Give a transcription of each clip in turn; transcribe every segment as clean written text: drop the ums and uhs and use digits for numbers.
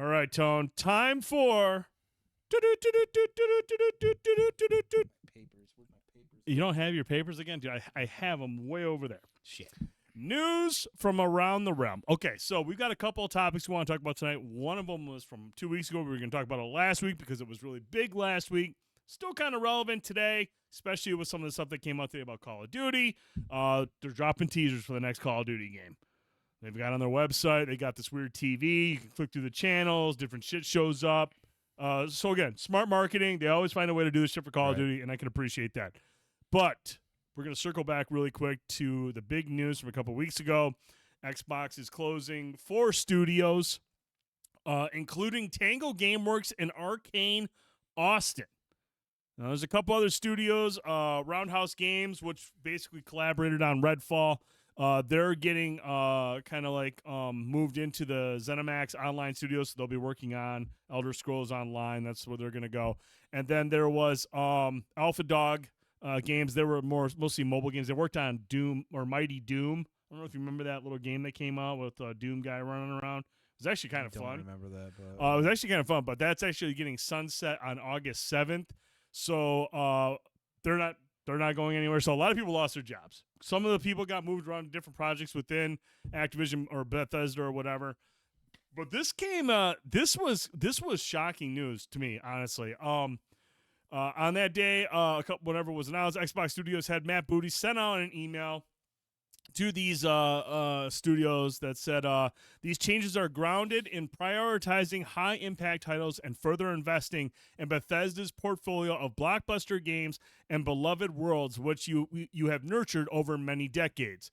All right, Tone. Time for. Papers. Where's my papers? You don't have your papers again? Dude, I have them way over there. Shit. News from around the realm. Okay, so we've got a couple of topics we want to talk about tonight. One of them was from 2 weeks ago. We were going to talk about it last week because it was really big last week. Still kind of relevant today, especially with some of the stuff that came out today about Call of Duty. They're dropping teasers for the next Call of Duty game. They've got on their website, they got this weird TV. You can click through the channels, different shit shows up. So again, smart marketing. They always find a way to do this shit for Call of Duty, and I can appreciate that. But we're going to circle back really quick to the big news from a couple weeks ago. Xbox is closing 4 studios, including Tango Gameworks and Arcane Austin. Now, there's a couple other studios, Roundhouse Games, which basically collaborated on Redfall. They're getting kind of like moved into the ZeniMax Online Studios, so they'll be working on Elder Scrolls Online. That's where they're going to go. And then there was Alpha Dog games. They were mostly mobile games. They worked on Doom or Mighty Doom. I don't know if you remember that little game that came out with a Doom guy running around. It was actually kind of fun. I don't remember that. But it was actually kind of fun, but that's actually getting sunset on August 7th. So they're not going anywhere. So a lot of people lost their jobs. Some of the people got moved around to different projects within Activision or Bethesda or whatever. But this came. This was shocking news to me, honestly. On that day, whenever it was announced, Xbox Studios head Matt Booty sent out an email to these studios that said these changes are grounded in prioritizing high-impact titles and further investing in Bethesda's portfolio of blockbuster games and beloved worlds, which you have nurtured over many decades.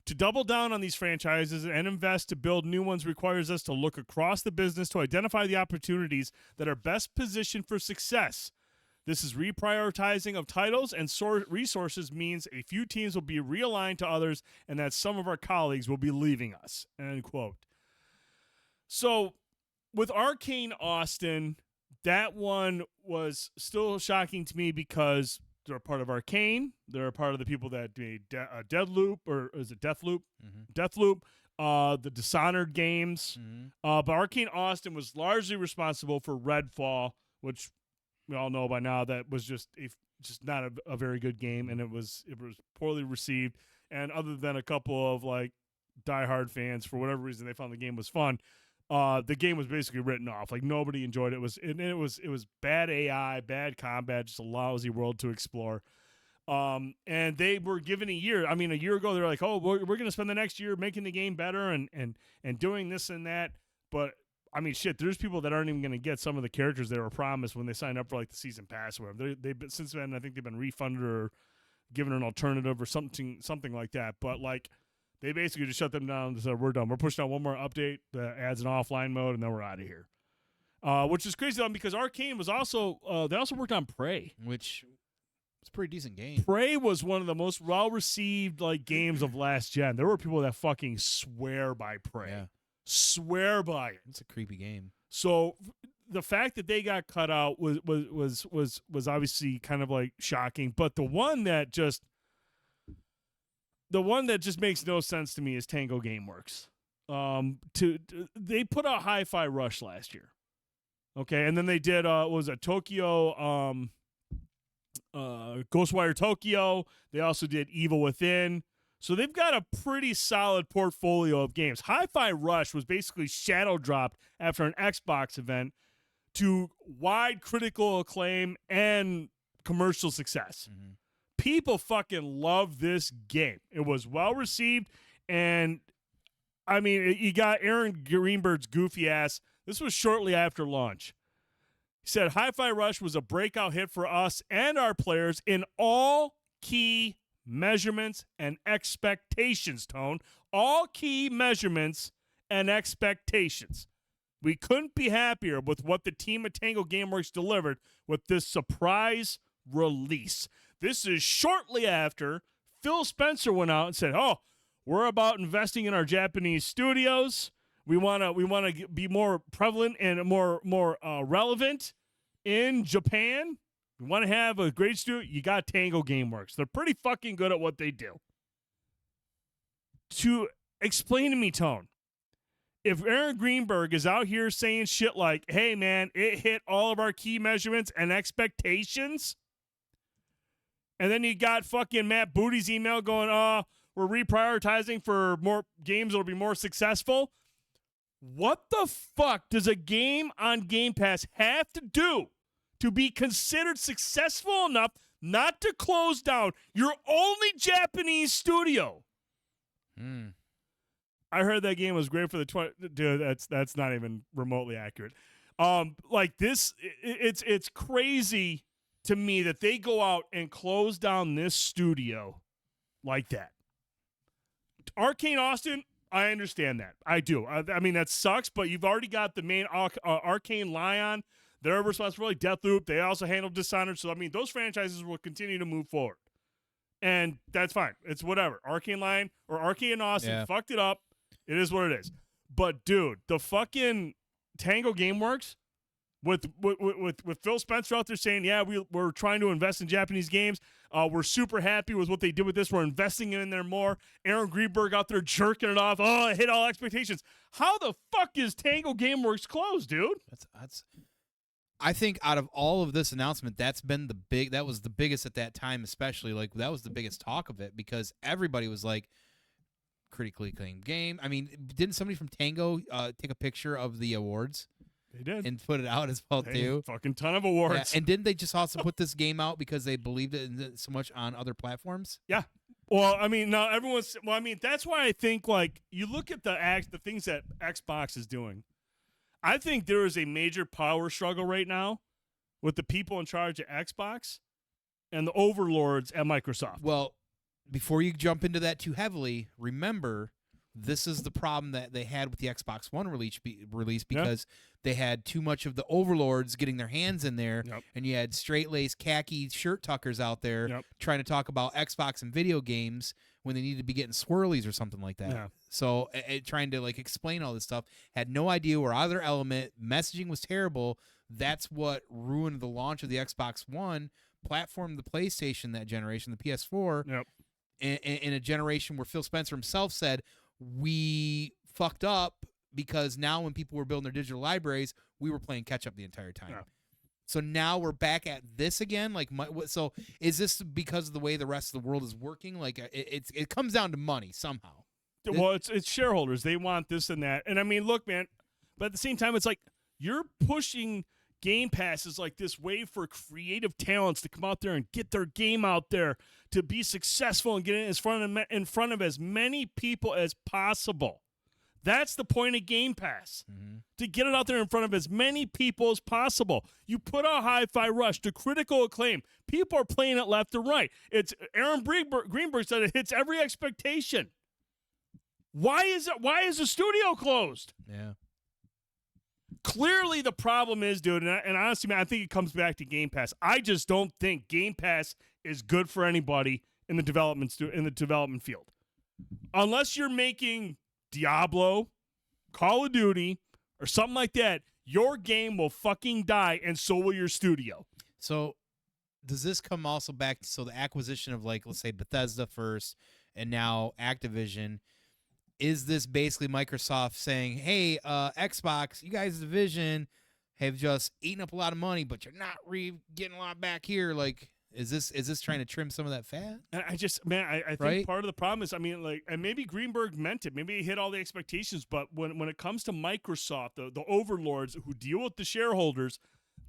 To double down on these franchises and invest to build new ones requires us to look across the business to identify the opportunities that are best positioned for success. This is reprioritizing of titles and resources means a few teams will be realigned to others and that some of our colleagues will be leaving us, end quote. So with Arcane Austin, that one was still shocking to me because they're a part of Arcane. They're a part of the people that made Deathloop, or is it Deathloop? Mm-hmm. Deathloop, the Dishonored games. Mm-hmm. But Arcane Austin was largely responsible for Redfall, which we all know by now that was just not a very good game, and it was poorly received. And other than a couple of like diehard fans, for whatever reason, they found the game was fun. The game was basically written off. Like nobody enjoyed it. It was bad AI, bad combat, just a lousy world to explore. And they were given a year. I mean, a year ago they were like, "Oh, we're going to spend the next year making the game better and doing this and that." But I mean, shit, there's people that aren't even going to get some of the characters they were promised when they signed up for like the season pass or whatever. They've been, since then, I think they've been refunded or given an alternative or something like that. But like, they basically just shut them down and said, we're done. We're pushing out one more update that adds an offline mode, and then we're out of here. Which is crazy because Arcane was also, they also worked on Prey. Which was a pretty decent game. Prey was one of the most well-received like games of last gen. There were people that fucking swear by Prey. Yeah. Swear by it. It's a creepy game. So the fact that they got cut out was obviously kind of like shocking. But the one that just makes no sense to me is Tango Gameworks. They put out Hi-Fi Rush last year. Okay, and then they did Tokyo Ghostwire Tokyo. They also did Evil Within. So they've got a pretty solid portfolio of games. Hi-Fi Rush was basically shadow dropped after an Xbox event to wide critical acclaim and commercial success. Mm-hmm. People fucking love this game. It was well received, and I mean, you got Aaron Greenberg's goofy ass. This was shortly after launch. He said, Hi-Fi Rush was a breakout hit for us and our players in all key measurements and expectations, Tone. All key measurements and expectations. We couldn't be happier with what the team at Tango Gameworks delivered with this surprise release. This is shortly after Phil Spencer went out and said, "Oh, we're about investing in our Japanese studios. We want to be more prevalent and more relevant in Japan. You want to have a great studio? You got Tango Gameworks. They're pretty fucking good at what they do." To explain to me, Tone, if Aaron Greenberg is out here saying shit like, hey, man, it hit all of our key measurements and expectations, and then you got fucking Matt Booty's email going, we're reprioritizing for more games that'll be more successful. What the fuck does a game on Game Pass have to do to be considered successful enough not to close down your only Japanese studio? I heard that game was great for the 20. Dude, that's not even remotely accurate. Like this, it's crazy to me that they go out and close down this studio like that. Arcane Austin, I understand that. I do. I mean, that sucks, but you've already got the main Arcane Lion. They're responsible for Deathloop. They also handle Dishonored. So, I mean, those franchises will continue to move forward. And that's fine. It's whatever. Arcane Lion or Arcane Austin fucked it up. It is what it is. But, dude, the fucking Tango Gameworks with Phil Spencer out there saying, yeah, we're trying to invest in Japanese games. We're super happy with what they did with this. We're investing in there more. Aaron Greenberg out there jerking it off. Oh, it hit all expectations. How the fuck is Tango Gameworks closed, dude? That's. I think out of all of this announcement, that was the biggest at that time, especially. Like, that was the biggest talk of it because everybody was like, critically acclaimed game. I mean, didn't somebody from Tango take a picture of the awards? They did. And put it out as well, too. Fucking ton of awards. Yeah. And didn't they just also put this game out because they believed it so much on other platforms? Yeah. Well, I mean, now everyone's. Well, I mean, that's why I think, like, you look at the things that Xbox is doing. I think there is a major power struggle right now with the people in charge of Xbox and the overlords at Microsoft. Well, before you jump into that too heavily, remember, this is the problem that they had with the Xbox One release because they had too much of the overlords getting their hands in there, and you had straight-laced khaki shirt tuckers out there trying to talk about Xbox and video games when they needed to be getting swirlies or something like that. Yeah. So trying to like explain all this stuff, had no idea where either element, messaging was terrible. That's what ruined the launch of the Xbox One, platformed the PlayStation that generation, the PS4, in a generation where Phil Spencer himself said, we fucked up because now when people were building their digital libraries, we were playing catch up the entire time. Yeah. So now we're back at this again. Like, so is this because of the way the rest of the world is working? Like, it comes down to money somehow. Well, it's shareholders. They want this and that. And I mean, look, man, but at the same time, it's like you're pushing Game Pass as like this way for creative talents to come out there and get their game out there to be successful and get it in front of as many people as possible. That's the point of Game Pass, to get it out there in front of as many people as possible. You put out Hi-Fi Rush to critical acclaim. People are playing it left and right. It's Aaron Greenberg said it hits every expectation. Why is the studio closed? Yeah. Clearly, the problem is, dude, and honestly, man, I think it comes back to Game Pass. I just don't think Game Pass is good for anybody in the development field, unless you're making Diablo, Call of Duty, or something like that. Your game will fucking die, and so will your studio. So, does this come also back to the acquisition of, like, let's say Bethesda first, and now Activision? Is this basically Microsoft saying, hey, Xbox, you guys' division have just eaten up a lot of money, but you're not getting a lot back here? Like, is this trying to trim some of that fat? I think part of the problem is, I mean, like, and maybe Greenberg meant it. Maybe he hit all the expectations, but when it comes to Microsoft, the overlords who deal with the shareholders,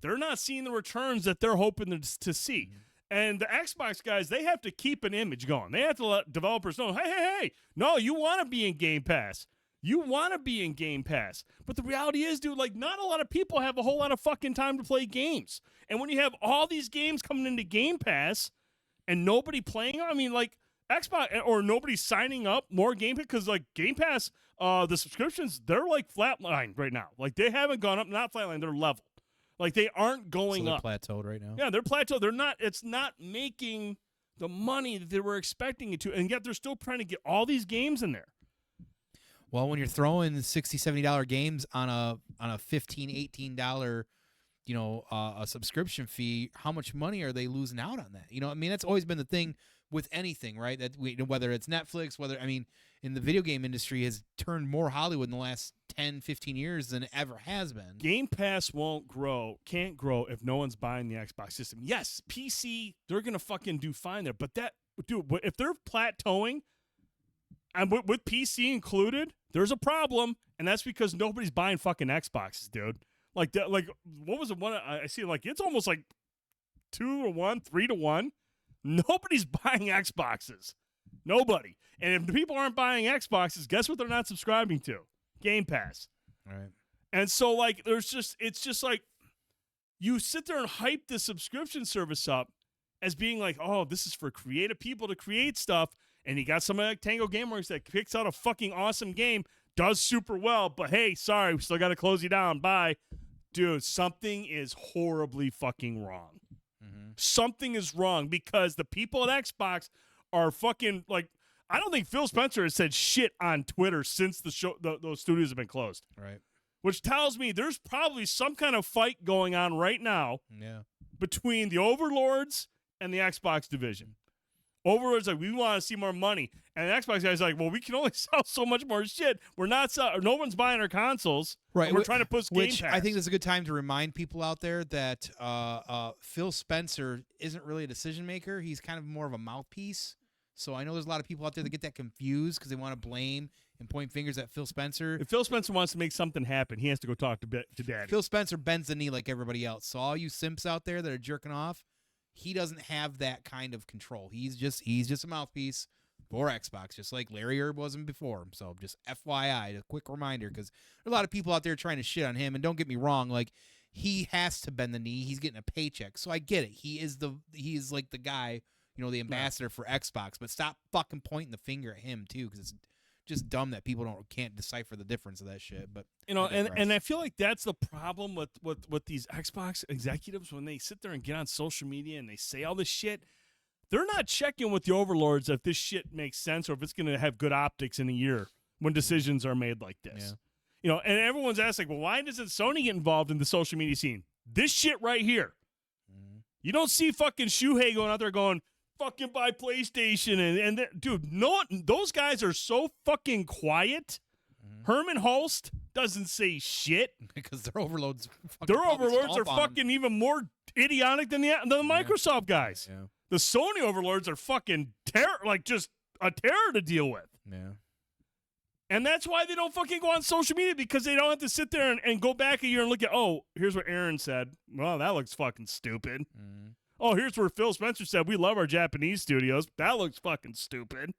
they're not seeing the returns that they're hoping to see. And the Xbox guys, they have to keep an image going. They have to let developers know, hey, no, you want to be in Game Pass. You want to be in Game Pass. But the reality is, dude, like, not a lot of people have a whole lot of fucking time to play games. And when you have all these games coming into Game Pass and nobody playing, I mean, like, Xbox, or nobody signing up more Game Pass, because, like, Game Pass, the subscriptions, they're, like, flatlined right now. Like, they haven't gone up, not flatlined, they're leveled. Like, they aren't going up. So they're plateaued right now? Yeah, they're plateaued. It's not making the money that they were expecting it to, and yet they're still trying to get all these games in there. Well, when you're throwing $60, $70 games on a $15, $18, a subscription fee, how much money are they losing out on that? You know, I mean, that's always been the thing with anything, right? Whether it's Netflix, in the video game industry has turned more Hollywood in the last 10, 15 years than it ever has been. Game Pass can't grow if no one's buying the Xbox system. Yes, PC, they're going to fucking do fine there. But if they're plateauing, and with PC included, there's a problem. And that's because nobody's buying fucking Xboxes, dude. What was the one I see? Like, it's almost like 2-1, 3-1. Nobody's buying Xboxes. Nobody. And if the people aren't buying Xboxes, guess what they're not subscribing to? Game Pass. Right. And so, it's just like you sit there and hype the subscription service up as being like, oh, this is for creative people to create stuff. And you got somebody like Tango Gameworks that picks out a fucking awesome game, does super well, but hey, sorry, we still got to close you down. Bye. Dude, something is horribly fucking wrong. Mm-hmm. Something is wrong because the people at Xbox are fucking like, I don't think Phil Spencer has said shit on Twitter since those studios have been closed. Right. Which tells me there's probably some kind of fight going on right now between the overlords and the Xbox division. Overlords like, we want to see more money. And the Xbox guy's like, well, we can only sell so much more shit. We're not no one's buying our consoles. Right. We're trying to push Game Pass. I think this is a good time to remind people out there that Phil Spencer isn't really a decision maker. He's kind of more of a mouthpiece. So I know there's a lot of people out there that get that confused because they want to blame and point fingers at Phil Spencer. If Phil Spencer wants to make something happen, he has to go talk to Daddy. Phil Spencer bends the knee like everybody else. So all you simps out there that are jerking off, he doesn't have that kind of control. He's just a mouthpiece for Xbox, just like Larry Herb wasn't before. So just FYI, a quick reminder, because there are a lot of people out there trying to shit on him. And don't get me wrong, like, he has to bend the knee. He's getting a paycheck, so I get it. He is like the guy, the ambassador for Xbox. But stop fucking pointing the finger at him too, because it's just dumb that people can't decipher the difference of that shit. But and I feel like that's the problem with these Xbox executives when they sit there and get on social media and they say all this shit. They're not checking with the overlords if this shit makes sense or if it's going to have good optics in a year when decisions are made like this. Yeah. And everyone's asking, well, why doesn't Sony get involved in the social media scene? This shit right here. Mm-hmm. You don't see fucking Shuhei going out there going, fucking buy PlayStation. And dude, those guys are so fucking quiet. Mm-hmm. Herman Hulst doesn't say shit. Because their overlords are fucking even more idiotic than the Microsoft guys. Yeah. The Sony overlords are fucking just a terror to deal with. Yeah. And that's why they don't fucking go on social media, because they don't have to sit there and go back a year and look at, oh, here's what Aaron said. Well, that looks fucking stupid. Mm-hmm. Oh, here's where Phil Spencer said, we love our Japanese studios. That looks fucking stupid.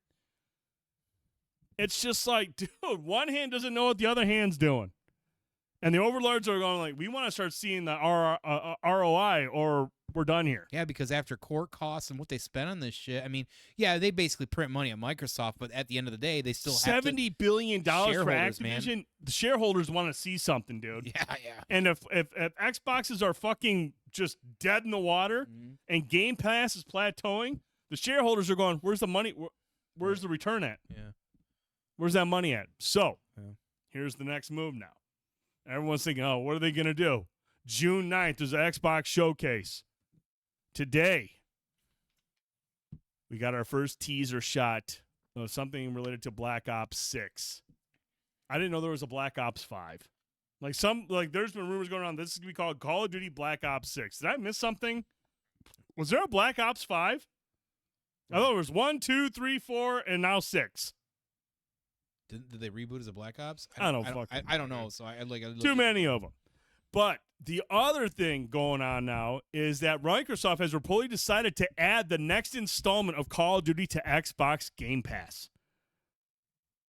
It's just like, dude, one hand doesn't know what the other hand's doing. And the overlords are going like, we want to start seeing the ROI or we're done here. Yeah, because after court costs and what they spent on this shit, they basically print money at Microsoft, but at the end of the day, they still have $70 billion for Activision. Man. The shareholders want to see something, dude. Yeah. And if Xboxes are fucking just dead in the water and Game Pass is plateauing, the shareholders are going, where's the money? Where's the return at? Yeah. Where's that money at? So, here's the next move now. Everyone's thinking, oh, what are they going to do? June 9th, there's an Xbox showcase. Today, we got our first teaser shot of something related to Black Ops 6. I didn't know there was a Black Ops 5. There's been rumors going on. This is going to be called Call of Duty Black Ops 6. Did I miss something? Was there a Black Ops 5? I thought it was 1, 2, 3, 4, and now 6. Did they reboot as a Black Ops? I don't know. So I too many of them. But the other thing going on now is that Microsoft has reportedly decided to add the next installment of Call of Duty to Xbox Game Pass.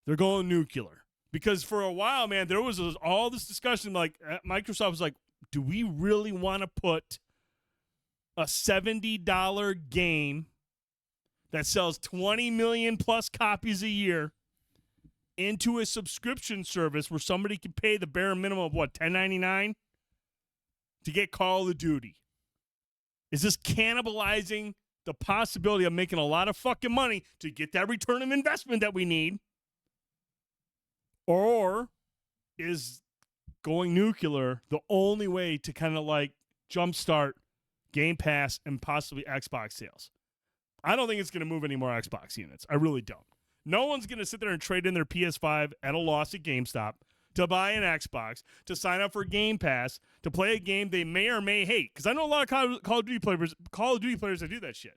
They're going nuclear. Because for a while, man, there was all this discussion. Like, Microsoft was like, do we really want to put a $70 game that sells 20 million plus copies a year into a subscription service where somebody can pay the bare minimum of $10.99 to get Call of Duty? Is this cannibalizing the possibility of making a lot of fucking money to get that return of investment that we need? Or is going nuclear the only way to kind of like jumpstart Game Pass and possibly Xbox sales? I don't think it's going to move any more Xbox units. I really don't. No one's going to sit there and trade in their PS5 at a loss at GameStop to buy an Xbox, to sign up for Game Pass, to play a game they may or may hate. Because I know a lot of Call of Duty players that do that shit.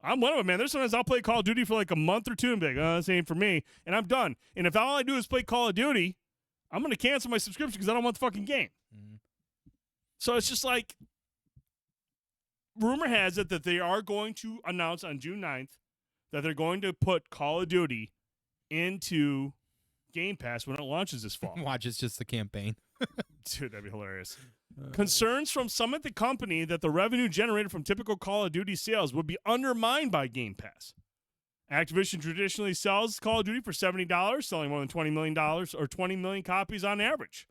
I'm one of them, man. There's sometimes I'll play Call of Duty for like a month or two and be like, oh, this ain't for me. And I'm done. And if all I do is play Call of Duty, I'm going to cancel my subscription because I don't want the fucking game. Mm-hmm. So it's just like, rumor has it that they are going to announce on June 9th that they're going to put Call of Duty into Game Pass when it launches this fall. Watch, it's just the campaign. Dude, that'd be hilarious. Concerns from some at the company that the revenue generated from typical Call of Duty sales would be undermined by Game Pass. Activision traditionally sells Call of Duty for $70, selling more than $20 million or 20 million copies on average.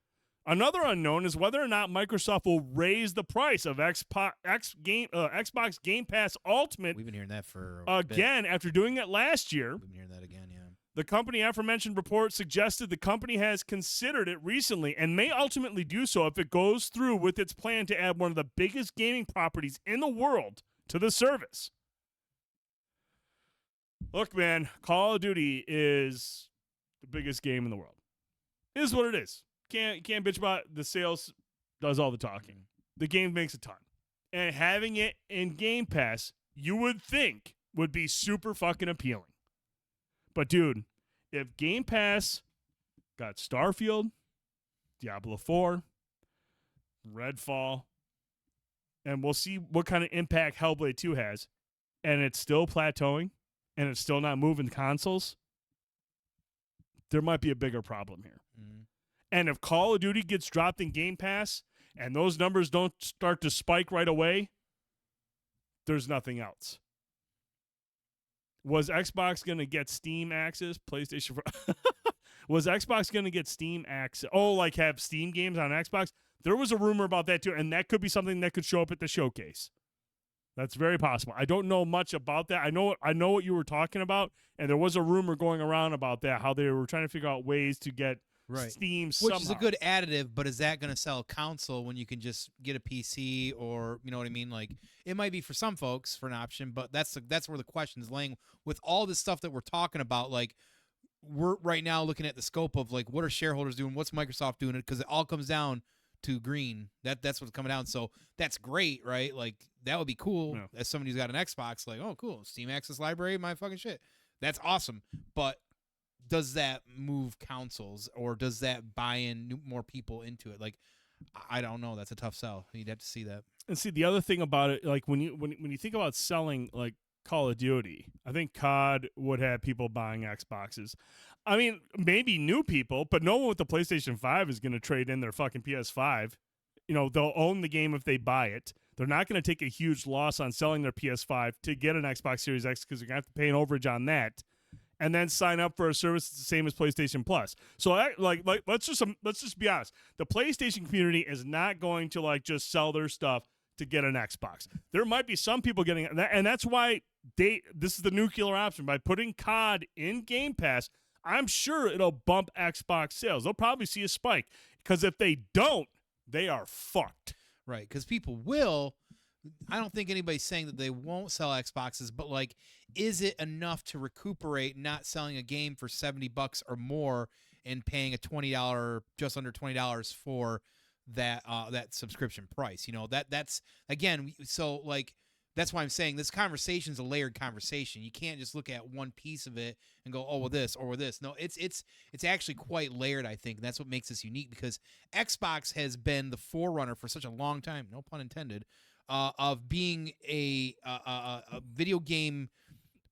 Another unknown is whether or not Microsoft will raise the price of Xbox Game Pass Ultimate. We've been hearing that for a again bit. After doing it last year. We've been hearing that again, yeah. The company aforementioned report suggested the company has considered it recently and may ultimately do so if it goes through with its plan to add one of the biggest gaming properties in the world to the service. Look, man, Call of Duty is the biggest game in the world. It is what it is. Can't bitch about it. The sales does all the talking. The game makes a ton. And having it in Game Pass, you would think would be super fucking appealing. But, dude, if Game Pass got Starfield, Diablo 4, Redfall, and we'll see what kind of impact Hellblade 2 has, and it's still plateauing, and it's still not moving consoles, there might be a bigger problem here. Mm-hmm. And if Call of Duty gets dropped in Game Pass, and those numbers don't start to spike right away, there's nothing else. Was Xbox going to get Steam access? PlayStation 4? Was Xbox going to get Steam access? Oh, like have Steam games on Xbox? There was a rumor about that too, and that could be something that could show up at the showcase. That's very possible. I don't know much about that. I know what you were talking about, and there was a rumor going around about that, how they were trying to figure out ways to get Steam somehow. Which is a good additive, but is that going to sell a console when you can just get a PC, or you know what I mean? Like, it might be for some folks for an option, but that's where the question is laying with all this stuff that we're talking about. Like, we're right now looking at the scope of like, what are shareholders doing? What's Microsoft doing? It because it all comes down to green. That's what's coming down. So that's great, right? Like, that would be cool as somebody who's got an Xbox. Like, oh, cool, Steam Access Library, my fucking shit. That's awesome, but does that move consoles, or does that buy in more people into it? Like, I don't know. That's a tough sell. You'd have to see that. And see, the other thing about it, like when you think about selling like Call of Duty, I think COD would have people buying Xboxes. I mean, maybe new people, but no one with the PlayStation 5 is going to trade in their fucking PS5. You know, they'll own the game if they buy it. They're not going to take a huge loss on selling their PS5 to get an Xbox Series X because they're going to have to pay an overage on that, and then sign up for a service that's the same as PlayStation Plus. So, let's just be honest. The PlayStation community is not going to like just sell their stuff to get an Xbox. There might be some people getting that, and that's why this is the nuclear option. By putting COD in Game Pass, I'm sure it'll bump Xbox sales. They'll probably see a spike, because if they don't, they are fucked. Right, because people will. I don't think anybody's saying that they won't sell Xboxes, but like, is it enough to recuperate not selling a game for $70 or more and paying a $20, just under $20 for that subscription price? You know, that's again. So like, that's why I'm saying this conversation's a layered conversation. You can't just look at one piece of it and go, oh, well, this or this. No, it's actually quite layered, I think. And that's what makes this unique, because Xbox has been the forerunner for such a long time, no pun intended, of being a video game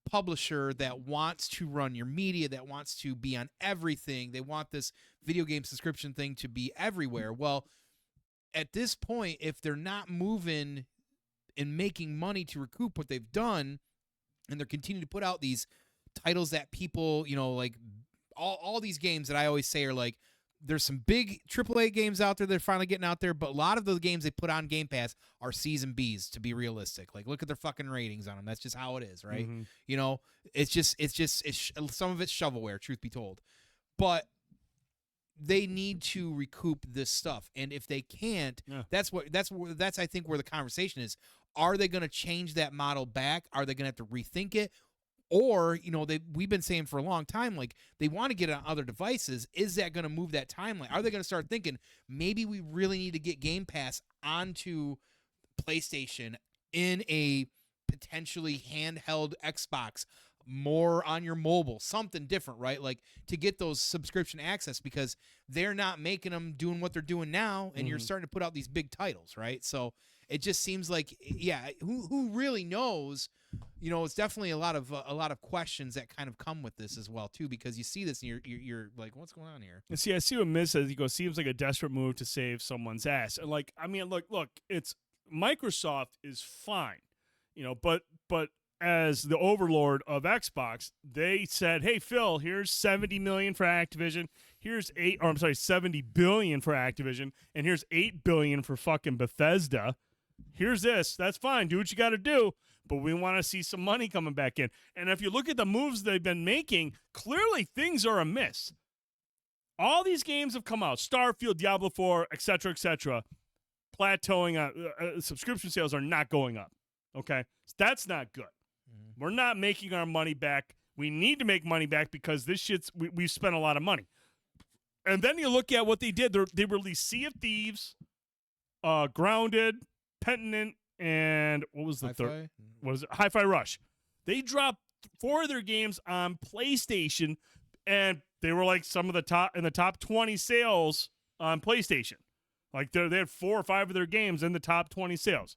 publisher that wants to run your media, that wants to be on everything. They want this video game subscription thing to be everywhere. Well, at this point, if they're not moving and making money to recoup what they've done, and they're continuing to put out these titles that people, you know, like all these games that I always say are like, there's some big AAA games out there that are finally getting out there, but a lot of the games they put on Game Pass are C's and B's, to be realistic. Like, look at their fucking ratings on them. That's just how it is, right? Mm-hmm. You know, it's some of it's shovelware, truth be told. But they need to recoup this stuff, and if they can't, that's I think where the conversation is. Are they going to change that model back? Are they going to have to rethink it? Or, we've been saying for a long time, like, they want to get it on other devices. Is that going to move that timeline? Are they going to start thinking maybe we really need to get Game Pass onto PlayStation in a potentially handheld Xbox, more on your mobile, something different, right? Like, to get those subscription access, because they're not making them doing what they're doing now, and you're starting to put out these big titles, right? So it just seems like, who really knows? It's definitely a lot of questions that kind of come with this as well too, because you see this and you're like, what's going on here? And see, I see what Miz says. He goes, seems like a desperate move to save someone's ass. And like, I mean, look, it's Microsoft is fine, but as the overlord of Xbox, they said, hey, Phil, here's $70 million for Activision. Here's $70 billion for Activision, and here's $8 billion for fucking Bethesda. Here's this. That's fine. Do what you got to do. But we want to see some money coming back in. And if you look at the moves they've been making, clearly things are amiss. All these games have come out, Starfield, Diablo 4, et cetera, plateauing. Subscription sales are not going up. Okay? So that's not good. Mm-hmm. We're not making our money back. We need to make money back because this shit's we've spent a lot of money. And then you look at what they did. They released Sea of Thieves, Grounded, Pentiment, and what was the third? What is it? Hi-Fi Rush. They dropped 4 of their games on PlayStation, and they were like some of the top 20 sales on PlayStation. Like they had 4 or 5 of their games in the top 20 sales.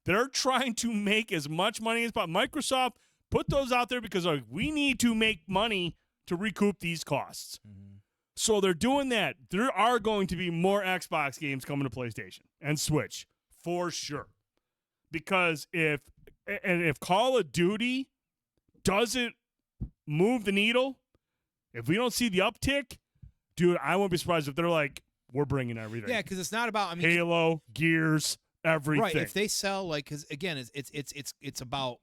They're trying to make as much money as possible. Microsoft put those out there because we need to make money to recoup these costs. Mm-hmm. So they're doing that. There are going to be more Xbox games coming to PlayStation and Switch for sure. Because if Call of Duty doesn't move the needle, if we don't see the uptick, dude, I won't be surprised if they're like, we're bringing everything. Yeah, because it's not about Halo, Gears, everything. Right. If they sell, like, because again, it's about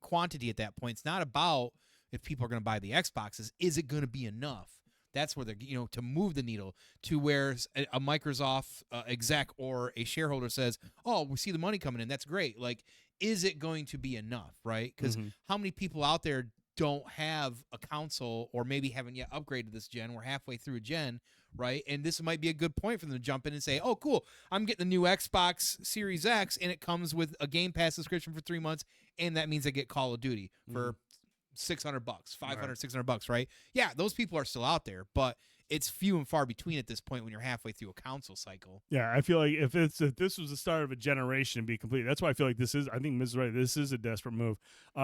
quantity at that point. It's not about if people are going to buy the Xboxes. Is it going to be enough? That's where they're, to move the needle to where a Microsoft exec or a shareholder says, oh, we see the money coming in. That's great. Like, is it going to be enough, right? Because how many people out there don't have a console or maybe haven't yet upgraded this gen? We're halfway through a gen, right? And this might be a good point for them to jump in and say, oh, cool, I'm getting the new Xbox Series X, and it comes with a Game Pass subscription for 3 months, and that means I get Call of Duty for $600, $500, right. $600, right? Yeah, those people are still out there, but it's few and far between at this point when you're halfway through a console cycle. Yeah, I feel like if this was the start of a generation, it'd be complete. That's why I feel like this is. I think Ms. is right. This is a desperate move.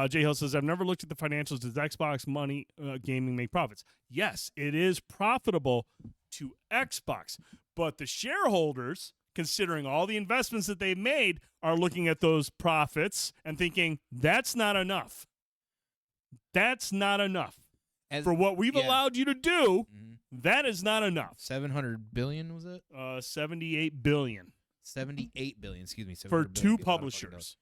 Jay Hill says, "I've never looked at the financials. Does Xbox money gaming make profits? Yes, it is profitable to Xbox, but the shareholders, considering all the investments that they've made, are looking at those profits and thinking that's not enough. That's not enough for what we've allowed you to do. That is not enough. 700 billion was it? 78 billion. 78 billion. Excuse me. For 2 publishers,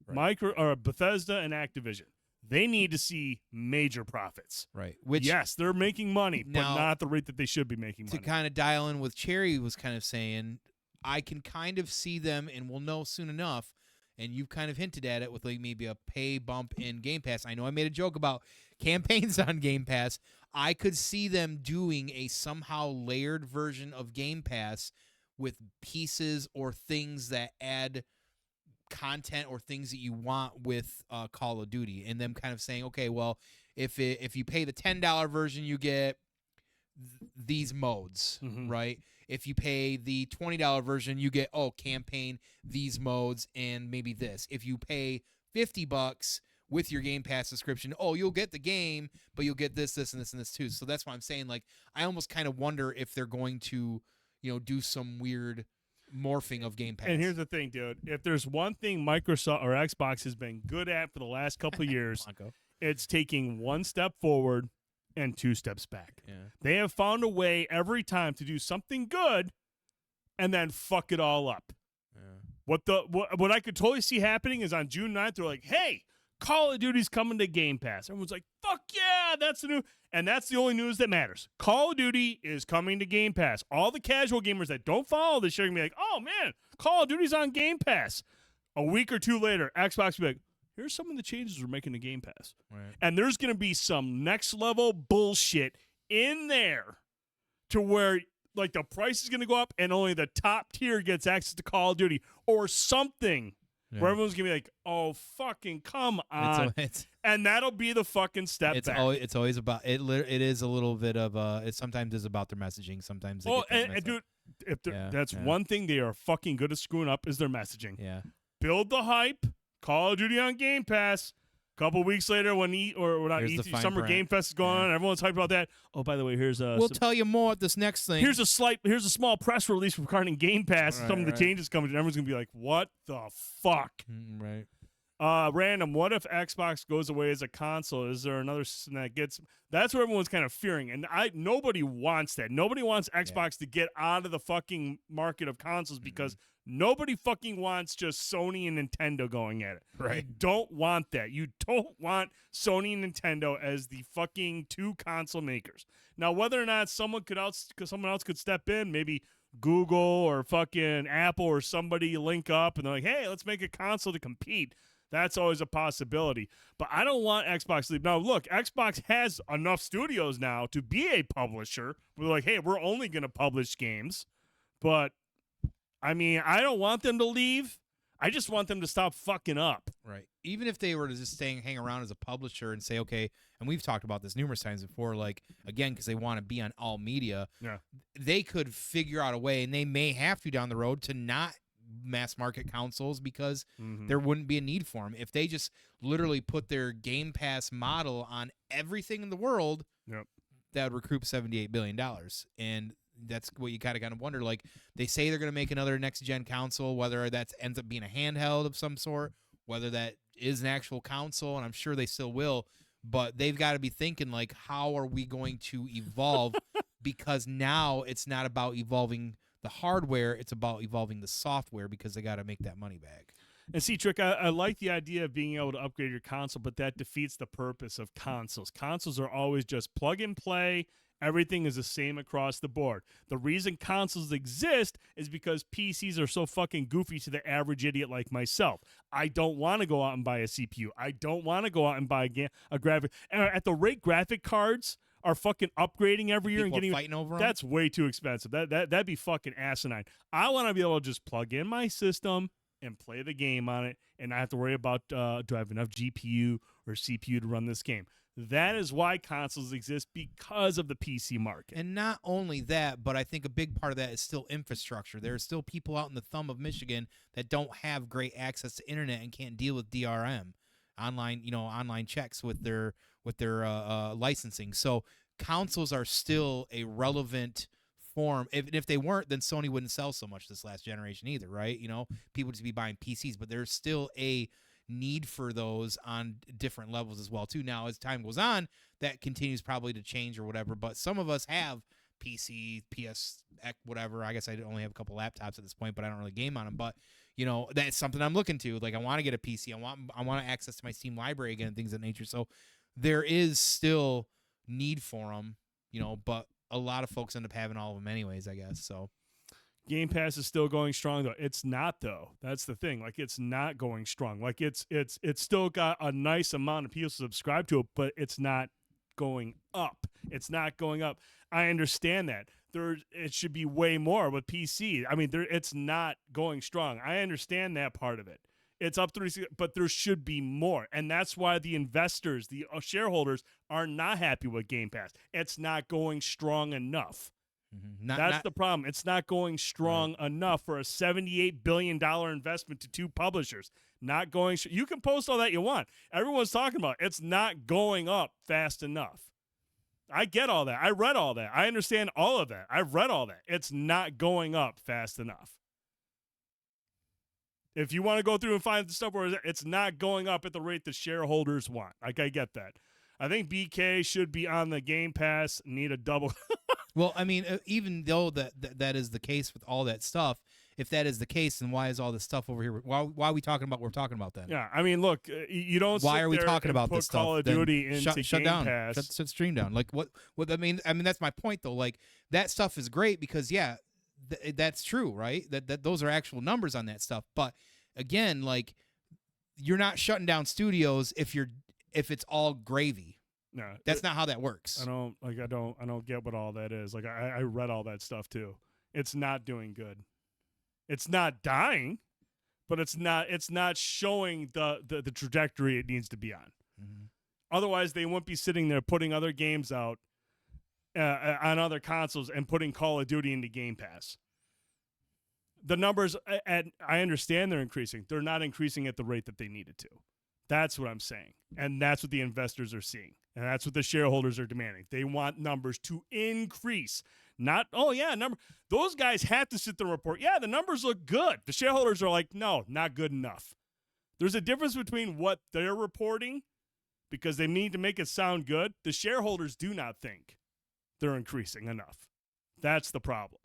right. Bethesda and Activision. They need to see major profits. Right. Which, yes, they're making money, but not at the rate that they should be making money. To kind of dial in with Cherry was kind of saying, I can kind of see them, and we'll know soon enough. And you've kind of hinted at it with like maybe a pay bump in Game Pass. I know I made a joke about campaigns on Game Pass. I could see them doing a somehow layered version of Game Pass with pieces or things that add content or things that you want with Call of Duty, and them kind of saying, okay, well, if you pay the $10 version, you get these modes, right? If you pay the $20 version, you get campaign, these modes, and maybe this. If you pay $50 with your Game Pass subscription, you'll get the game, but you'll get this, and this too. So that's why I'm saying, like, I almost kind of wonder if they're going to, do some weird morphing of Game Pass. And here's the thing, dude. If there's one thing Microsoft or Xbox has been good at for the last couple of years, it's taking one step forward and 2 steps back. Yeah. They have found a way every time to do something good and then fuck it all up. Yeah. What I could totally see happening is on June 9th, they're like, hey, Call of Duty's coming to Game Pass. Everyone's like, fuck yeah, that's the new. And that's the only news that matters. Call of Duty is coming to Game Pass. All the casual gamers that don't follow this shit are going to be like, oh, man, Call of Duty's on Game Pass. A week or two later, Xbox will be like, here's some of the changes we're making to Game Pass. Right. And there's going to be some next-level bullshit in there to where, like, the price is going to go up and only the top tier gets access to Call of Duty or something. Yeah. Where everyone's gonna be like, "Oh, fucking come on!" And that'll be the fucking step back. It's always about it. It is a little bit of it. Sometimes is about their messaging. Sometimes. And dude, that's one thing they are fucking good at screwing up is their messaging. Yeah. Build the hype. Call of Duty on Game Pass. A couple weeks later, when Summer Game Fest is going on, everyone's hyped about that. Oh, by the way, here's we'll tell you more at this next thing. Here's a small press release regarding Game Pass. Some of the changes coming, and everyone's gonna be like, "What the fuck?" Right. Random. What if Xbox goes away as a console? Is there another system that gets? That's what everyone's kind of fearing, and nobody wants that. Nobody wants Xbox to get out of the fucking market of consoles because nobody fucking wants just Sony and Nintendo going at it. Right. You don't want that. You don't want Sony and Nintendo as the fucking two console makers. Now, whether or not someone else could step in, maybe Google or fucking Apple or somebody link up and they're like, hey, let's make a console to compete. That's always a possibility. But I don't want Xbox to leave. Now, look, Xbox has enough studios now to be a publisher. We're like, hey, we're only going to publish games. But, I mean, I don't want them to leave. I just want them to stop fucking up. Right. Even if they were to just hang around as a publisher and say, okay, and we've talked about this numerous times before, like, again, because they want to be on all media, they could figure out a way, and they may have to down the road, to not mass market consoles because there wouldn't be a need for them. If they just literally put their Game Pass model on everything in the world, that would recoup $78 billion. And that's what you kind of wonder. Like, they say they're going to make another next-gen console, whether that ends up being a handheld of some sort, whether that is an actual console, and I'm sure they still will, but they've got to be thinking, like, how are we going to evolve? Because now it's not about evolving the hardware, it's about evolving the software because they got to make that money back. And see, Trick, I like the idea of being able to upgrade your console, but that defeats the purpose of consoles. Consoles are always just plug and play. Everything is the same across the board. The reason consoles exist is because PCs are so fucking goofy to the average idiot like myself. I don't want to go out and buy a CPU. I don't want to go out and buy a graphic. At the rate graphic cards are fucking upgrading every year and getting fighting over them? That's way too expensive. That'd be fucking asinine. I want to be able to just plug in my system and play the game on it, and not have to worry about do I have enough GPU or CPU to run this game. That is why consoles exist, because of the PC market. And not only that, but I think a big part of that is still infrastructure. There are still people out in the thumb of Michigan that don't have great access to internet and can't deal with DRM, online checks with their licensing. So consoles are still a relevant form. If they weren't, then Sony wouldn't sell so much this last generation either, right? People would just be buying PCs, but there's still a need for those on different levels as well too. Now, as time goes on, that continues probably to change or whatever, but some of us have PC, PS, whatever. I guess I only have a couple laptops at this point, but I don't really game on them. But that's something I'm looking to. Like, I want to get a PC. I want access to my Steam library again and things of that nature. So there is still need for them, but a lot of folks end up having all of them anyways, I guess. So Game Pass is still going strong, though. It's not, though. That's the thing. Like, it's not going strong. Like, it's still got a nice amount of people subscribe to it, but it's not going up. It's not going up. I understand that. It should be way more with PC. I mean, it's not going strong. I understand that part of it. It's up 36, but there should be more. And that's why the investors, the shareholders, are not happy with Game Pass. It's not going strong enough. That's the problem. It's not going strong enough for a $78 billion investment to two publishers. Not going. You can post all that you want. Everyone's talking about it. It's not going up fast enough. I get all that. I read all that. I understand all of that. I've read all that. It's not going up fast enough. If you want to go through and find the stuff where it's not going up at the rate the shareholders want. Like, I get that. I think BK should be on the Game Pass, need a double. Well, I mean, even though that is the case with all that stuff, if that is the case, then why is all this stuff over here? Why are we talking about what we're talking about then? Yeah, I mean, look, you don't. Why sit are we there talking and about put this stuff? Call of Then Duty into shut Game down, Pass. shut stream down. Like what? I mean, that's my point though. Like that stuff is great because that's true, right? That those are actual numbers on that stuff. But again, like you're not shutting down studios if it's all gravy. No, That's not how that works. I don't get what all that is. Like I read all that stuff too. It's not doing good. It's not dying, but it's not showing the trajectory it needs to be on. Mm-hmm. Otherwise, they wouldn't be sitting there putting other games out on other consoles and putting Call of Duty into Game Pass. The numbers, I understand they're increasing. They're not increasing at the rate that they needed to. That's what I'm saying. And that's what the investors are seeing. And that's what the shareholders are demanding. They want numbers to increase. Not, those guys have to sit there and report, yeah, the numbers look good. The shareholders are like, no, not good enough. There's a difference between what they're reporting because they need to make it sound good. The shareholders do not think they're increasing enough. That's the problem.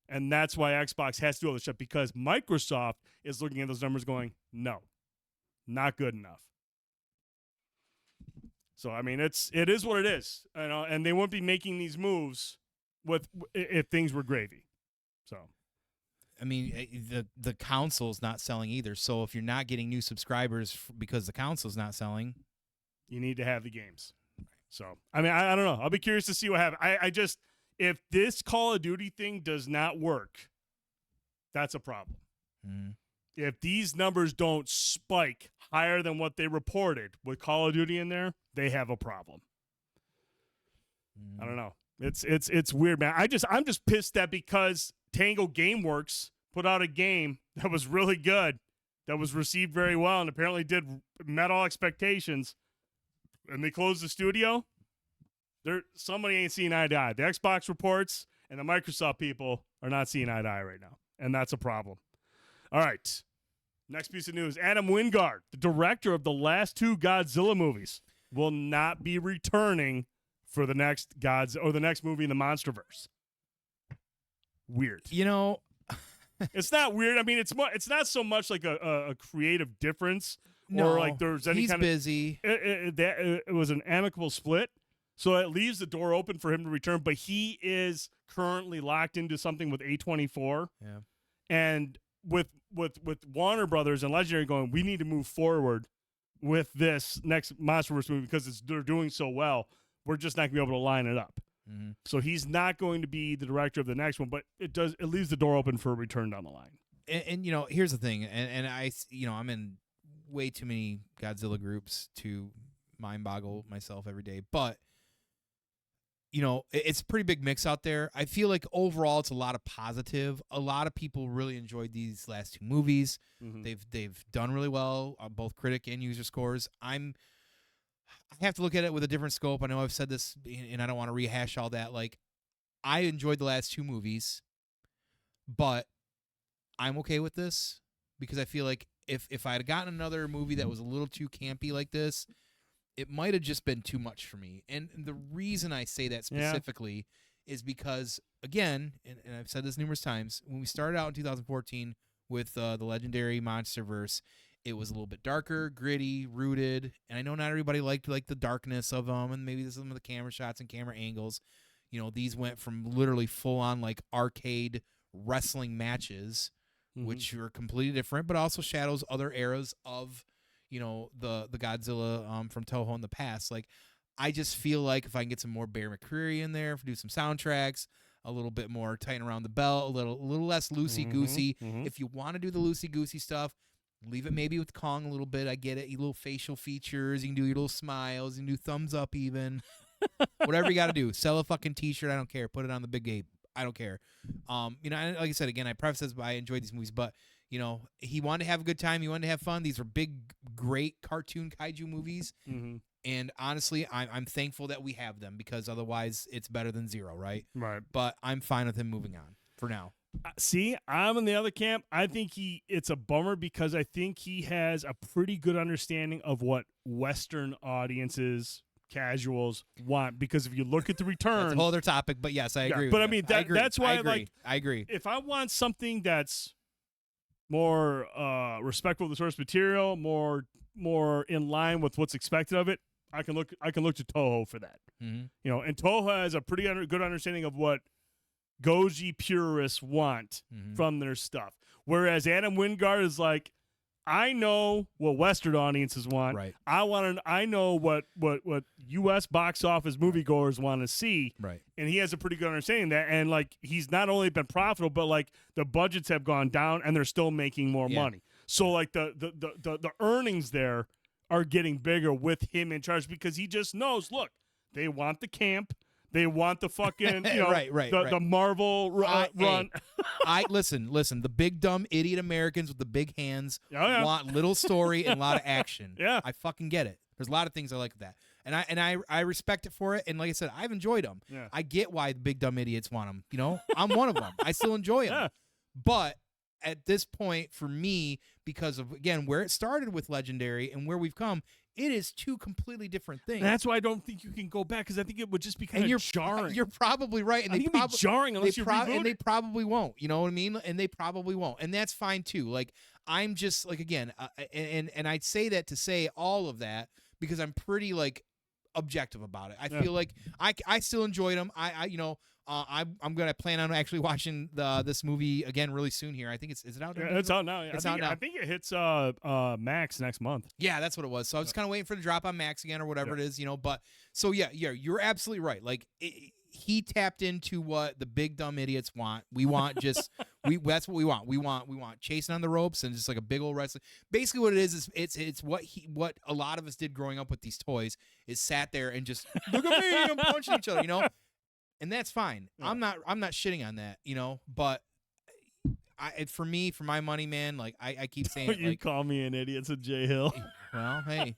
And that's why Xbox has to do all this stuff because Microsoft is looking at those numbers going, no, not good enough. So, I mean, it is what it is. And they wouldn't be making these moves if things were gravy. So, I mean, the console's not selling either. So if you're not getting new subscribers because the console's not selling, you need to have the games. So, I mean, I don't know. I'll be curious to see what happens. If this Call of Duty thing does not work, that's a problem. Mm-hmm. If these numbers don't spike higher than what they reported with Call of Duty in there, they have a problem. Mm-hmm. I don't know. It's weird, man. I'm just pissed that because Tango Gameworks put out a game that was really good, that was received very well, and apparently met all expectations, and they closed the studio. Somebody ain't seeing eye to eye. The Xbox reports and the Microsoft people are not seeing eye to eye right now, and that's a problem. All right. Next piece of news. Adam Wingard, the director of the last two Godzilla movies, will not be returning for the next the next movie in the Monsterverse. Weird. It's not weird. I mean, it's not so much like a creative difference or like there's any kind of busy. It was an amicable split. So it leaves the door open for him to return, but he is currently locked into something with A24. Yeah. And with Warner Brothers and Legendary going, we need to move forward with this next Monsterverse movie because they're doing so well. We're just not going to be able to line it up. Mm-hmm. So he's not going to be the director of the next one, but it leaves the door open for a return down the line. And here's the thing, and I'm in way too many Godzilla groups to mind boggle myself every day, but it's a pretty big mix out there. I feel like overall it's a lot of positive. A lot of people really enjoyed these last two movies. Mm-hmm. They've done really well on both critic and user scores. I have to look at it with a different scope. I know I've said this, and I don't want to rehash all that. Like, I enjoyed the last two movies, but I'm okay with this because I feel like if I had gotten another movie that was a little too campy like this, it might have just been too much for me. And the reason I say that specifically is because, again, and I've said this numerous times, when we started out in 2014 with the Legendary Monsterverse, it was a little bit darker, gritty, rooted, and I know not everybody liked the darkness of them, and maybe some of the camera shots and camera angles. These went from literally full-on like arcade wrestling matches, mm-hmm. which were completely different, but also shadows other eras of the Godzilla from Toho in the past. Like, I just feel like if I can get some more Bear McCreary in there, do some soundtracks, a little bit more tighten around the belt, a little less loosey-goosey. Mm-hmm, mm-hmm. If you want to do the loosey-goosey stuff, leave it maybe with Kong a little bit. I get it. You little facial features. You can do your little smiles. You can do thumbs up even. Whatever you got to do. Sell a fucking T-shirt. I don't care. Put it on the big gate. I don't care. Like I said, again, I preface this by I enjoyed these movies, but he wanted to have a good time. He wanted to have fun. These are big, great cartoon kaiju movies. Mm-hmm. And honestly, I'm thankful that we have them because otherwise it's better than zero, right? Right. But I'm fine with him moving on for now. See, I'm in the other camp. I think it's a bummer because I think he has a pretty good understanding of what Western audiences, casuals want. Because if you look at the returns, that's a whole other topic. But yes, I agree. But with I mean, that's why I agree. If I want something that's respectful of the source material, more in line with what's expected of it, I can look to Toho for that. Mm-hmm. You know, and Toho has a pretty good understanding of what Goji purists want from their stuff. Whereas Adam Wingard is like, I know what Western audiences want. Right. I know what U.S. box office moviegoers want to see. Right. And he has a pretty good understanding of that. And like, he's not only been profitable, but like the budgets have gone down and they're still making more money. So like the earnings there are getting bigger with him in charge because he just knows, look, they want the camp. They want the fucking, you know, the Marvel run. I listen. The big dumb idiot Americans with the big hands want little story and a lot of action. Yeah, I fucking get it. There's a lot of things I like with that, and I respect it for it. And like I said, I've enjoyed them. Yeah. I get why the big dumb idiots want them. You know, I'm one of them. I still enjoy them. Yeah. But at this point, for me, because of again where it started with Legendary and where we've come. It is two completely different things. And that's why I don't think you can go back because I think it would just be kind of jarring. You're probably right, and I think it'd be jarring unless you reboot and they probably won't. You know what I mean? And they probably won't, and that's fine too. Like I'm just like again, and I'd say that to say all of that because I'm pretty like objective about it. I feel like I still enjoyed them. I'm gonna plan on actually watching this movie again really soon here. I think is it out? It's out now. It's out now. I think it hits Max next month. Yeah, that's what it was. So I was kind of waiting for it to drop on Max again or whatever it is, you know. But so yeah, you're absolutely right. Like he tapped into what the big dumb idiots want. We want just that's what we want. We want chasing on the ropes and just like a big old wrestling. Basically, what it is it's what a lot of us did growing up with these toys is sat there and just look at me, I'm punching each other, you know. And that's fine. Yeah. I'm not shitting on that, you know. But for my money, man, like I keep saying, you call me an idiot, to Jay Hill. Well, hey,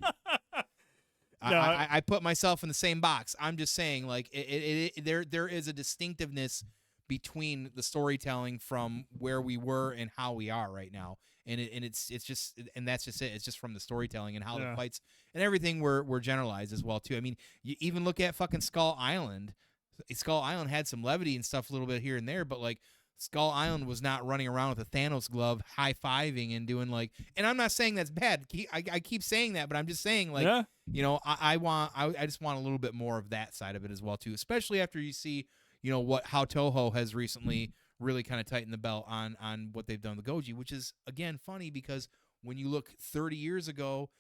I put myself in the same box. I'm just saying, like there is a distinctiveness between the storytelling from where we were and how we are right now, and it's just that's just it. It's just from the storytelling and how the fights and everything were generalized as well too. I mean, you even look at fucking Skull Island. Skull Island had some levity and stuff a little bit here and there, but like Skull Island was not running around with a Thanos glove high-fiving and doing like, and I'm not saying that's bad. I keep saying that, but I'm just saying like, you know, I just want a little bit more of that side of it as well too, especially after you see, you know, how Toho has recently really kind of tightened the belt on what they've done with Goji, which is again funny because when you look 30 years ago,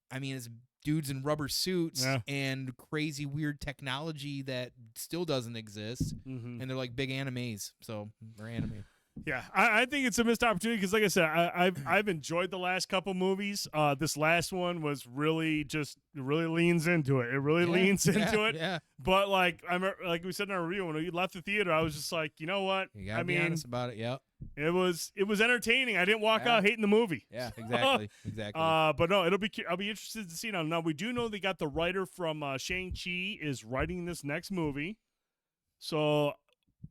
I mean, it's dudes in rubber suits and crazy weird technology that still doesn't exist, and they're like big animes, so they're anime. Yeah, I think it's a missed opportunity because, like I said, I've enjoyed the last couple movies. This last one was really leans into it. It really leans into it. Yeah. But like like we said in our review, when we left the theater, I was just like, you know what? You gotta be honest about it. Yep. It was entertaining. I didn't walk out hating the movie. Yeah, exactly. But no, I'll be interested to see now. Now we do know they got the writer from Shang-Chi is writing this next movie, so.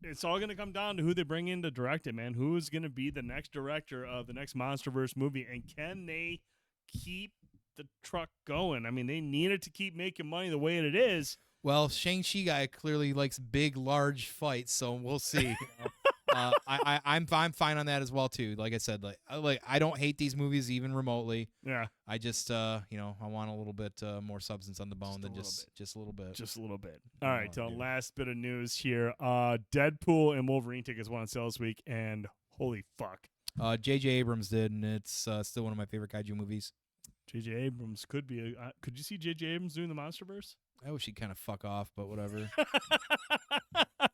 It's all going to come down to who they bring in to direct it, man. Who is going to be the next director of the next MonsterVerse movie, and can they keep the truck going? I mean, they need it to keep making money the way it is. Well, Shang-Chi guy clearly likes big, large fights, so we'll see. I'm fine on that as well too. Like I said, like I don't hate these movies even remotely. Yeah. I just I want a little bit more substance on the bone than just a little bit. Just a little bit. All right, so last bit of news here. Deadpool and Wolverine tickets went on sale this week, and holy fuck. J.J. Abrams did, and it's still one of my favorite kaiju movies. J.J. Abrams could be could you see J.J. Abrams doing the MonsterVerse? I wish he'd kind of fuck off, but whatever.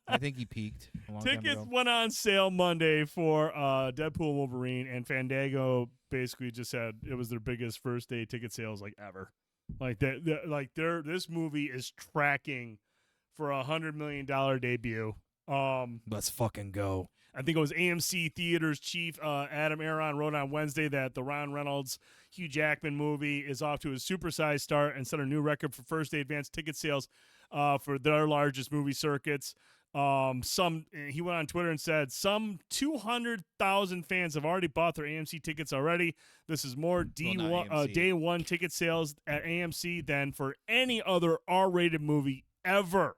I think he peaked a long Tickets time ago. went on sale Monday for Deadpool and Wolverine, and Fandango basically just said it was their biggest first day ticket sales like ever. Like this movie is tracking for $100 million debut. Let's fucking go. I think it was AMC Theaters chief Adam Aron wrote on Wednesday that the Ryan Reynolds, Hugh Jackman movie is off to a supersized start and set a new record for first day advance ticket sales for their largest movie circuits. He went on Twitter and said some 200,000 fans have already bought their AMC tickets already. This is more day one ticket sales at AMC than for any other R-rated movie ever.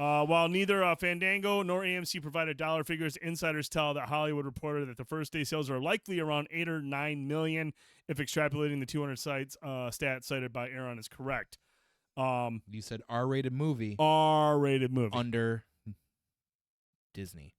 While neither Fandango nor AMC provided dollar figures, insiders tell that Hollywood reported that the first day sales are likely around 8 or 9 million if extrapolating the 200 sites stat cited by Aaron is correct. You said R-rated movie. R-rated movie. Under Disney.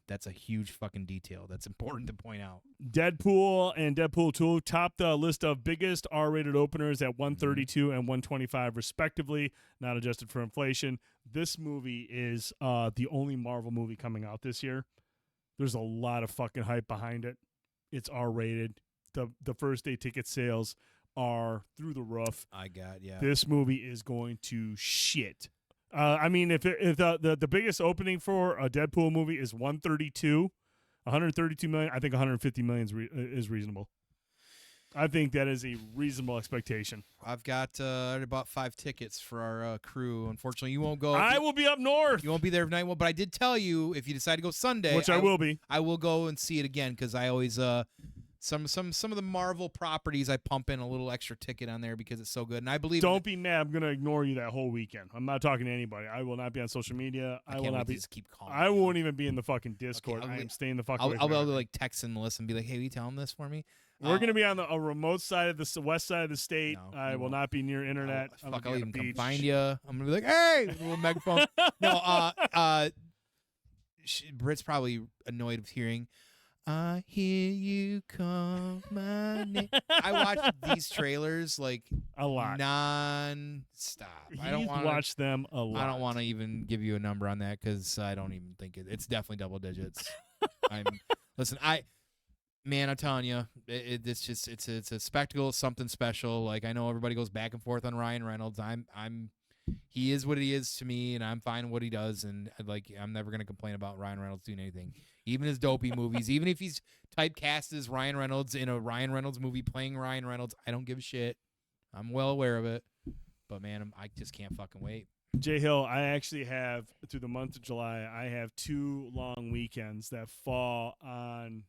That's a huge fucking detail. That's important to point out. Deadpool and Deadpool 2 topped the list of biggest R-rated openers at 132 and 125 respectively, not adjusted for inflation. This movie is the only Marvel movie coming out this year. There's a lot of fucking hype behind it. It's R-rated. The first day ticket sales are through the roof. This movie is going to shit. I mean, if the biggest opening for a Deadpool movie is 132 million, I think 150 million is reasonable. I think that is a reasonable expectation. I've got I bought 5 tickets for our crew. Unfortunately, you won't go. I will be up north. You won't be there night one, but I did tell you if you decide to go Sunday, which I will be. I will go and see it again because I always some of the Marvel properties I pump in a little extra ticket on there because it's so good. And I believe. Don't be mad. I'm gonna ignore you that whole weekend. I'm not talking to anybody. I will not be on social media. I will not be. Just keep calling. I won't even be in the fucking Discord. I am staying the fuck away. I'll be able to like text and Melissa and be like, "Hey, will you tell them this for me?" We're gonna be on a remote side of the west side of the state. No, I will not be near internet. I'll even come find you. I'm gonna be like, "Hey," with a little megaphone. No, Britt's probably annoyed with hearing. I hear you call my name. I watch these trailers like a lot, non-stop. I don't want to watch them a lot. I don't want to even give you a number on that because I don't even think it's definitely double digits. Listen, I'm telling you, it's a spectacle, something special. Like I know everybody goes back and forth on Ryan Reynolds. He is what he is to me, and I'm fine with what he does, and I'm never gonna complain about Ryan Reynolds doing anything, even his dopey movies, even if he's typecast as Ryan Reynolds in a Ryan Reynolds movie playing Ryan Reynolds. I don't give a shit. I'm well aware of it, but man, I just can't fucking wait. Jay Hill, I actually have through the month of July, I have 2 long weekends that fall on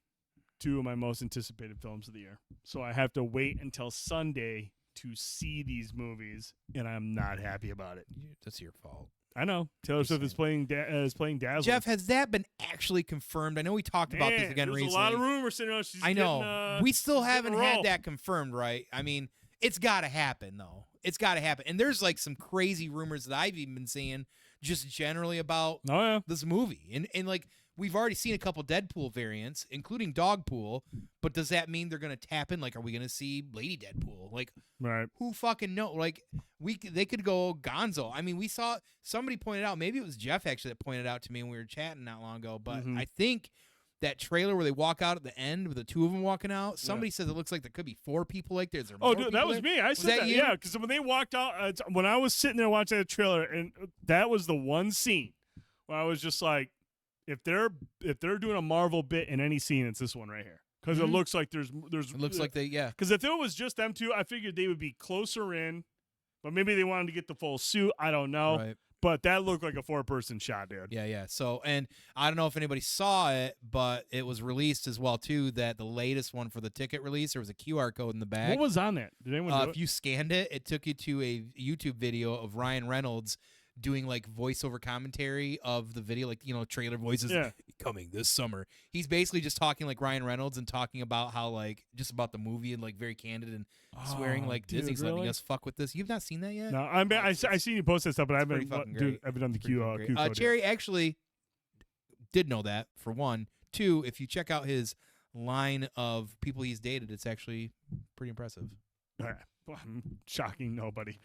2 of my most anticipated films of the year, so I have to wait until Sunday to see these movies, and I'm not happy about it. That's your fault. I know. Taylor Swift is playing Dazzler. Jeff, has that been actually confirmed? I know we talked about this again recently. There's a lot of rumors sitting around. I know. We still haven't had that confirmed, right? I mean, it's got to happen, though. It's got to happen. And there's like some crazy rumors that I've even been seeing just generally about this movie. And like, we've already seen a couple Deadpool variants, including Dogpool, but does that mean they're going to tap in? Like, are we going to see Lady Deadpool? Like, right? Who fucking know? Like, they could go Gonzo. I mean, we saw somebody pointed out, maybe it was Jeff actually that pointed out to me when we were chatting not long ago, but I think that trailer where they walk out at the end with the 2 of them walking out, somebody says it looks like there could be 4 people like there. Oh, dude, that was me. I said that. Yeah, because when they walked out, when I was sitting there watching that trailer, and that was the one scene where I was just like, if they're doing a Marvel bit in any scene, it's this one right here, because it looks like there's it looks like they because if it was just them 2, I figured they would be closer in, but maybe they wanted to get the full suit. I don't know, right. But that looked like a 4-person shot, dude. Yeah. So, and I don't know if anybody saw it, but it was released as well too. That the latest one for the ticket release, there was a QR code in the back. What was on that? Did anyone? Do if you scanned it, it took you to a YouTube video of Ryan Reynolds doing like voiceover commentary of the video, like, trailer voices coming this summer. He's basically just talking like Ryan Reynolds and talking about how like just about the movie and like very candid and swearing like Disney's letting us fuck with this. You've not seen that yet? No, I seen you post that stuff, but I haven't done the Q code. Cherry actually did know that, for one. 2, if you check out his line of people he's dated, it's actually pretty impressive. All right. Well, shocking nobody.